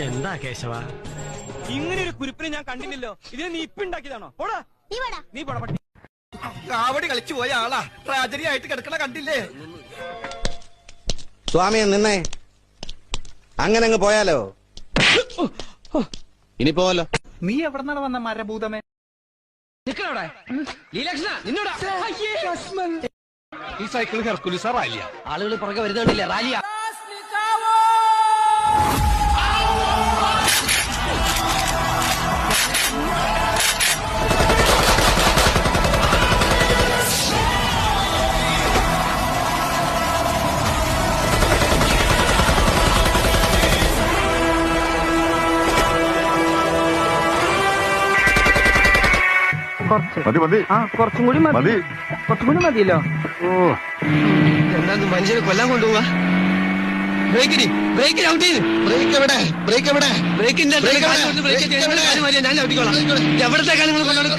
എന്താ കേശവ, ഇങ്ങനെ ഒരു കുരിപ്പിനെ ഞാൻ കണ്ടില്ലല്ലോ. ഇതിനെ നീ ഇപ്പൊ ഉണ്ടാക്കിയതാണോ? പോടാ നീ പോടാ പട്ടി. കാവടി കളിച്ചു പോയ ആളാ ട്രാജഡി ആയിട്ട് കിടക്കണ കണ്ടില്ലേ? സ്വാമിയെ നിന്നേ, അങ്ങനെ അങ്ങ് പോയാലോ? ഇനി പോവല്ലോ. നീ എവിടെന്നാണ് വന്ന മരഭൂതമേ? നിക്കണവിടെ ലീലക്ഷണ നിന്നോടാ. ഈ സൈക്കിൾ ഹെർക്കുലിസാ റാലിയ. ആളുകൾ പുറകെ വരുന്നുണ്ടില്ല. റാലിയ കുറച്ചും കൂടി മതിയല്ലോ. എന്താ മനുഷ്യനെ കൊല്ലാൻ കൊണ്ടുപോവാ? ബ്രേക്കിന് ഔട്ട് ചെയ്ത്. ബ്രേക്കിന്റെ ഞാൻ ഔട്ടിക്കോളാം. എവിടത്തേക്കാണ് നിങ്ങൾ കൊണ്ടുപോകുന്നത്?